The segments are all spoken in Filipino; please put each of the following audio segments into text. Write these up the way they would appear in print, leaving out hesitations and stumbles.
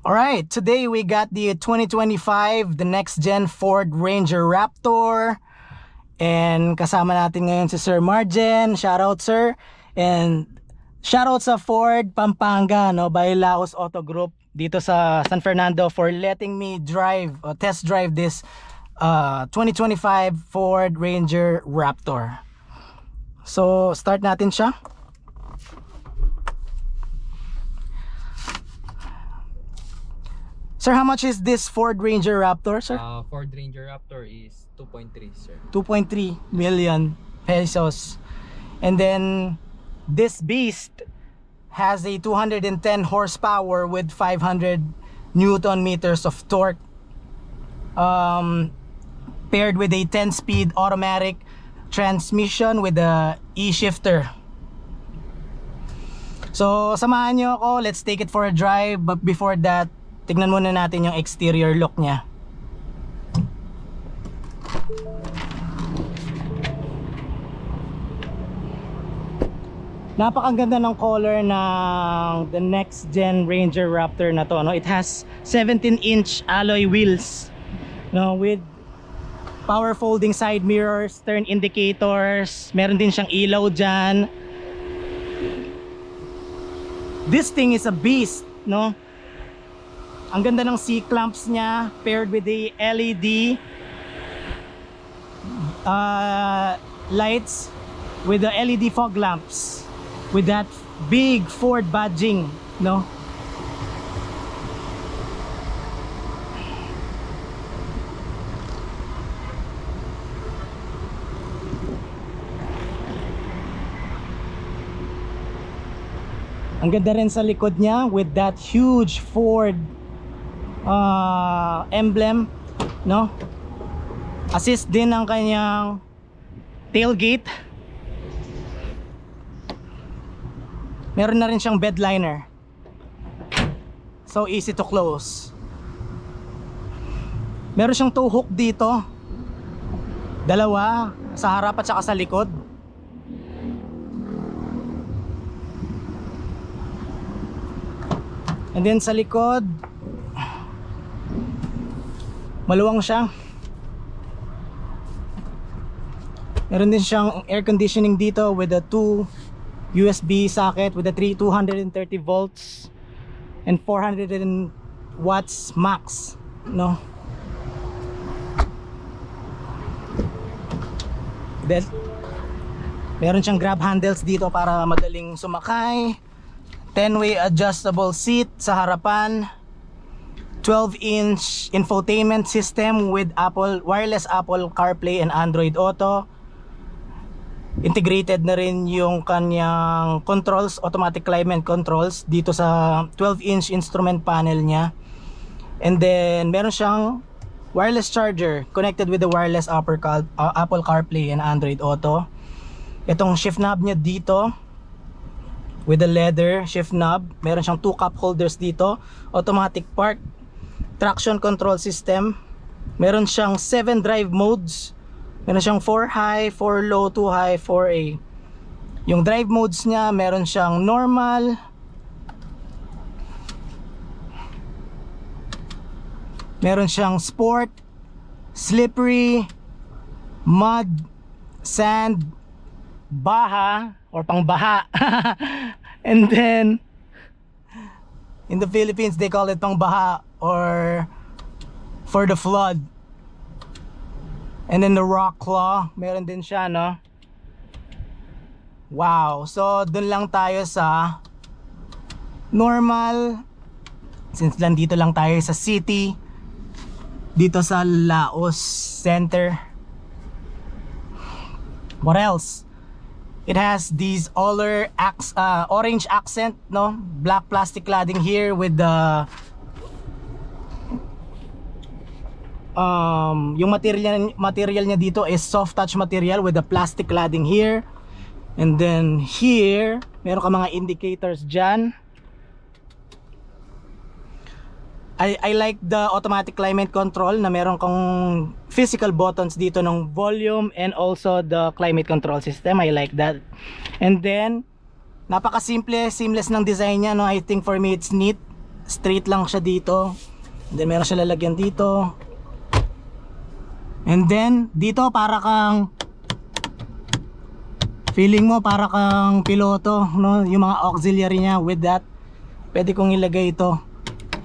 Alright, today we got the 2025, the next gen Ford Ranger Raptor. And kasama natin ngayon si Sir Marjen. Shoutout sir. And shoutout sa Ford Pampanga, no, by Laos Auto Group dito sa San Fernando for letting me test drive this 2025 Ford Ranger Raptor. So start natin siya. Sir, how much is this Ford Ranger Raptor, sir? Ford Ranger Raptor is 2.3, sir. 2.3 million pesos. And then this beast has a 210 horsepower with 500 Newton meters of torque, paired with a 10-speed automatic transmission with the e-shifter. So samahan nyo ako, let's take it for a drive. But before that, tignan muna natin yung exterior look niya. Napakaganda ng color ng the next gen Ranger Raptor na to, no? It has 17-inch alloy wheels, no, with power folding side mirrors, turn indicators, meron din siyang ilaw dyan. This thing is a beast, no? Ang ganda ng C-clamps niya paired with the LED lights with the LED fog lamps with that big Ford badging, no? Ang ganda rin sa likod niya with that huge Ford emblem, no? Assist din ang kanyang tailgate. Meron na rin siyang bed liner, so easy to close. Meron siyang tow hook dito, dalawa, sa harap at saka sa likod. And then sa likod, maluwang siya. Meron din siyang air conditioning dito with a 2 USB socket with a 230 volts and 400 watts max, no? Then meron siyang grab handles dito para madaling sumakay. 10-way adjustable seat sa harapan. 12-inch infotainment system with wireless Apple CarPlay and Android Auto. Integrated na rin yung kanyang controls, automatic climate controls dito sa 12-inch instrument panel niya. And then meron siyang wireless charger connected with the wireless Apple CarPlay and Android Auto. Itong shift knob niya dito with the leather shift knob. Meron siyang 2 cup holders dito, automatic park, traction control system. Meron siyang 7 drive modes. Meron siyang 4 high, 4 low, 2 high, 4A. Yung drive modes niya, meron siyang normal, meron siyang sport, slippery, mud, sand, baha or pangbaha. And then in the Philippines they call it pangbaha or for the flood. And then the rock claw, meron din siya, no? Wow. So dun lang tayo sa normal, since nandito lang tayo sa city, dito sa Laos Center. What else? It has these orange accent, no? Black plastic cladding here with the yung material niya dito is soft touch material with the plastic cladding here. And then here, meron ka mga indicators dyan. I like the automatic climate control na meron kang physical buttons dito ng volume and also the climate control system. I like that. And then napaka simple, seamless ng design niya, no? I think for me it's neat. straight lang siya dito. And then meron siya lalagyan dito. And then dito para kang feeling mo para kang piloto, no? Yung mga auxiliary niya with that. Pwede kong ilagay ito.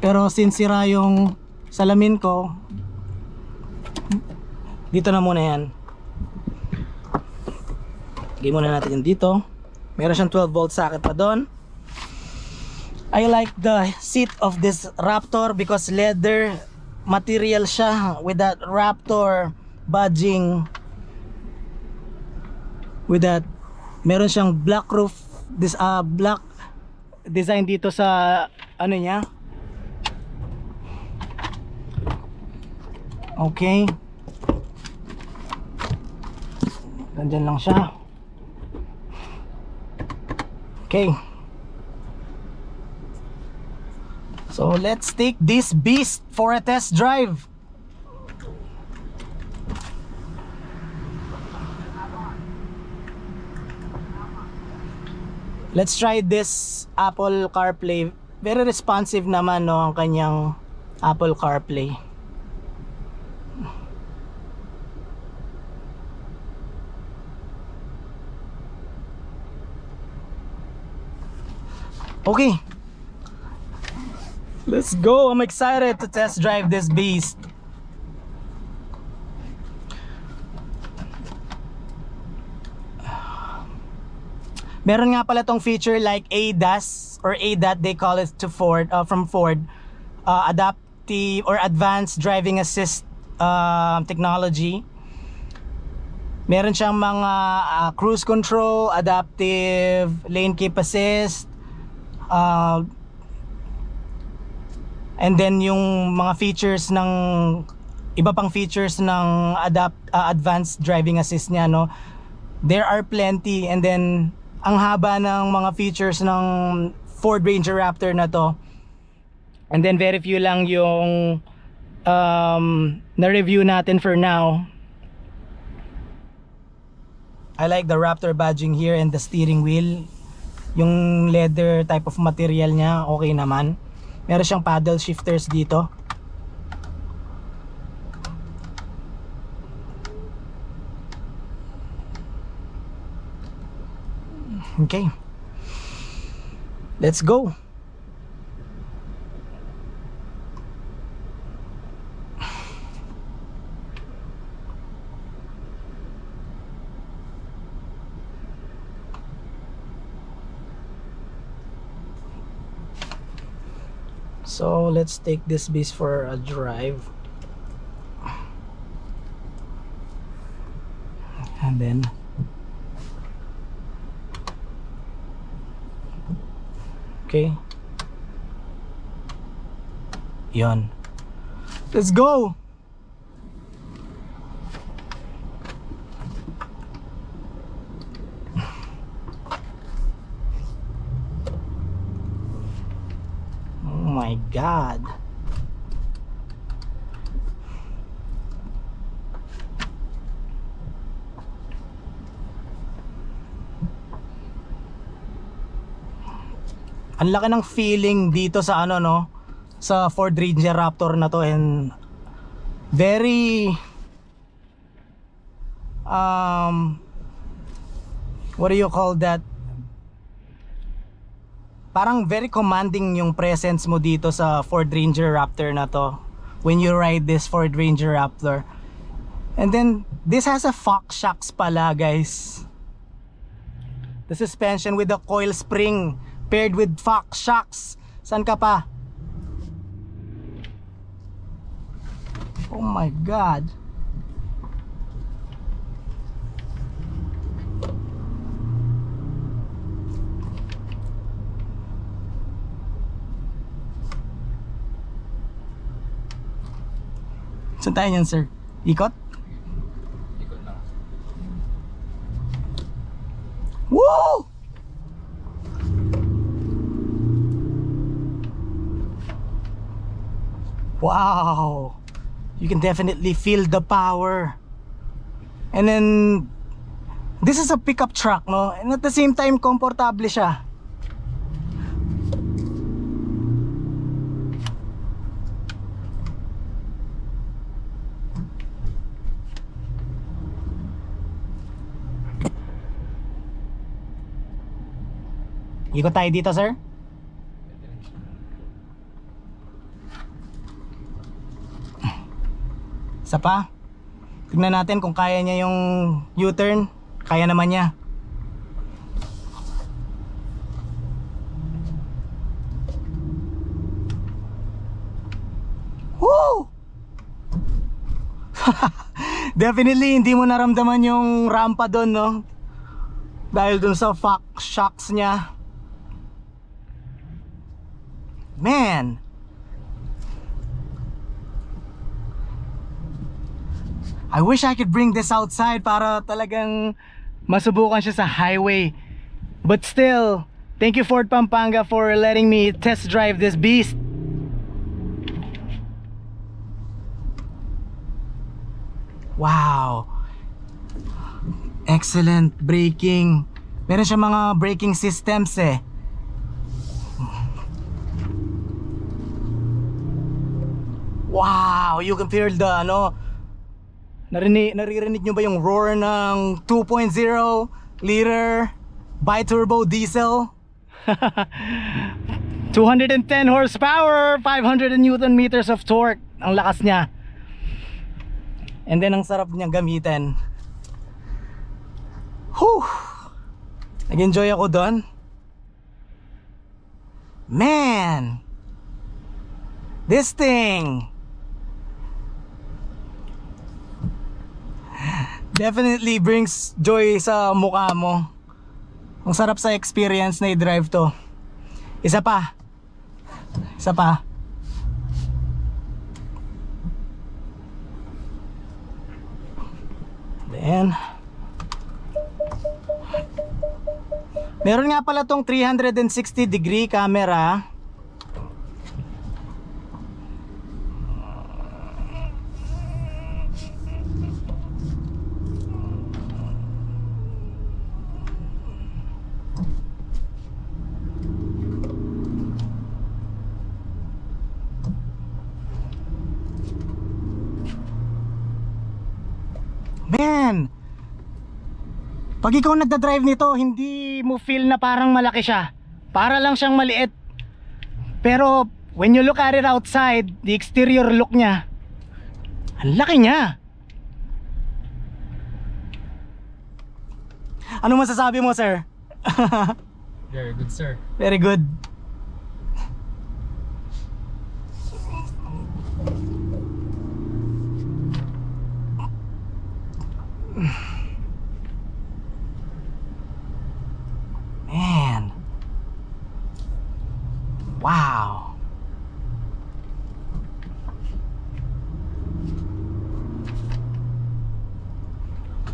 Pero since sira yung salamin ko, dito na muna yan. Lagay muna natin yan dito. Meron siyang 12 volt socket pa doon. I like the seat of this Raptor because leather material siya with that Raptor badging. With that, meron siyang black roof, this black design dito sa ano niya. Okay. Nandyan lang siya. Okay. So let's take this beast for a test drive. Let's try this Apple CarPlay. Very responsive naman, no, ang kanyang Apple CarPlay. Okay. Let's go. I'm excited to test drive this beast. Meron nga pala tong feature like ADAS or ADAT, they call it to Ford, from Ford, adaptive or advanced driving assist technology. Meron siyang mga cruise control, adaptive lane keep assist, and then yung mga features ng iba pang features ng advanced driving assist niya, no, there are plenty. And then ang haba ng mga features ng Ford Ranger Raptor na to, and then very few lang yung na-review natin for now. I like the Raptor badging here and the steering wheel. Yung leather type of material niya, okay naman. Meron siyang paddle shifters dito. Okay. Let's go. So let's take this beast for a drive. And then okay. Yon. Let's go. Oh my God. Ang laki ng feeling dito sa ano, no, sa Ford Ranger Raptor na to, and very what do you call that, parang very commanding yung presence mo dito sa Ford Ranger Raptor na to when you ride this Ford Ranger Raptor. And then this has a Fox shocks pala, guys. The suspension with the coil spring paired with Fox shocks. San ka pa? Oh my God. Saan tayo yan, sir? Ikot? Ikot lang. Woo! Wow! You can definitely feel the power. And then this is a pickup truck, no? And at the same time, komportable siya. Ikot tayo dito, sir. Isa pa. Tignan natin kung kaya niya yung U-turn. Kaya naman niya. Woo! Definitely hindi mo naramdaman yung rampa doon, no? Dahil dun sa shocks niya. Man, I wish I could bring this outside para talagang masubukan siya sa highway. But still, thank you Ford Pampanga for letting me test drive this beast. Wow, excellent braking. Meron siya mga braking systems eh. Wow, you can feel the ano, naririnig nyo ba yung roar ng 2.0 liter bi-turbo diesel? 210 horsepower, 500 newton meters of torque. Ang lakas niya. And then ang sarap niyang gamitin. Whew! Nag-enjoy ako doon. Man! This thing definitely brings joy sa mukha mo. Ang sarap sa experience na i-drive to. Isa pa. Isa pa. Then meron nga pala tong 360 degree camera. Man, pag ikaw nagda-drive nito, hindi mo feel na parang malaki siya. Para lang siyang maliit. Pero when you look at it outside, the exterior look niya, ang laki niya. Ano masasabi mo, sir? Very good, sir. Very good. Man, wow.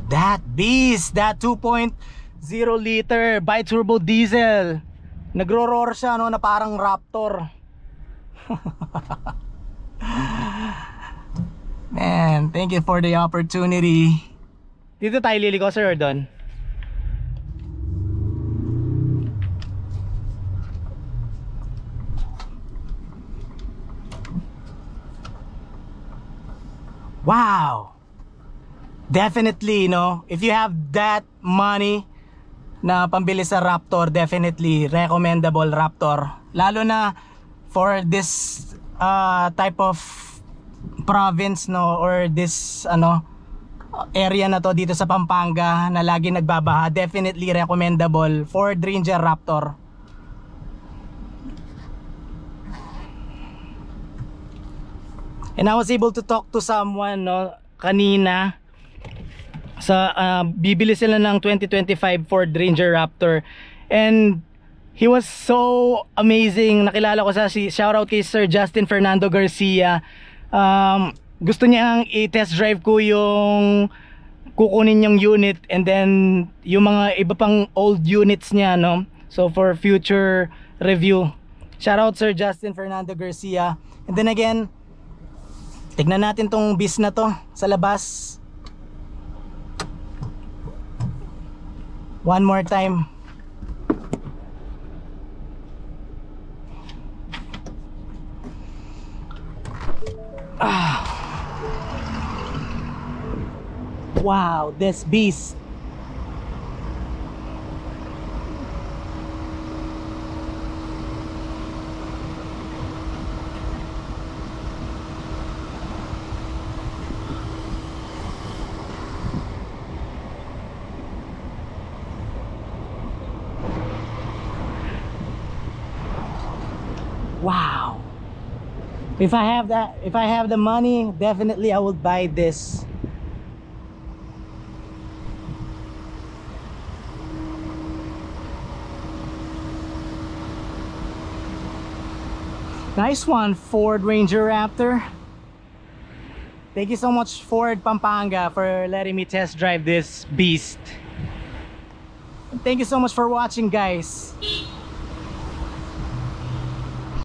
That beast, that 2.0 liter bi-turbo diesel. Nagro-roar siya, no, na parang Raptor. Man, thank you for the opportunity. Dito tayo liliko, sir, or doon? Wow! Definitely, no? If you have that money na pambili sa Raptor, definitely recommendable Raptor. Lalo na for this type of province, no, or this area na to dito sa Pampanga na lagi nagbabaha. Definitely recommendable Ford Ranger Raptor. And I was able to talk to someone, no, kanina sa bibili sila ng 2025 Ford Ranger Raptor, and he was so amazing. Nakilala ko shout out kay Sir Justin Fernando Garcia. Gusto niyang i-test drive ko yung kukunin yung unit, and then yung mga iba pang old units niya, no, so for future review. Shout out Sir Justin Fernando Garcia. And then again, tignan natin tong beast na to sa labas. One more time. Wow, this beast. Wow. If I have the money, definitely I would buy this. Nice one, Ford Ranger Raptor. Thank you so much, Ford Pampanga, for letting me test drive this beast. Thank you so much for watching, guys.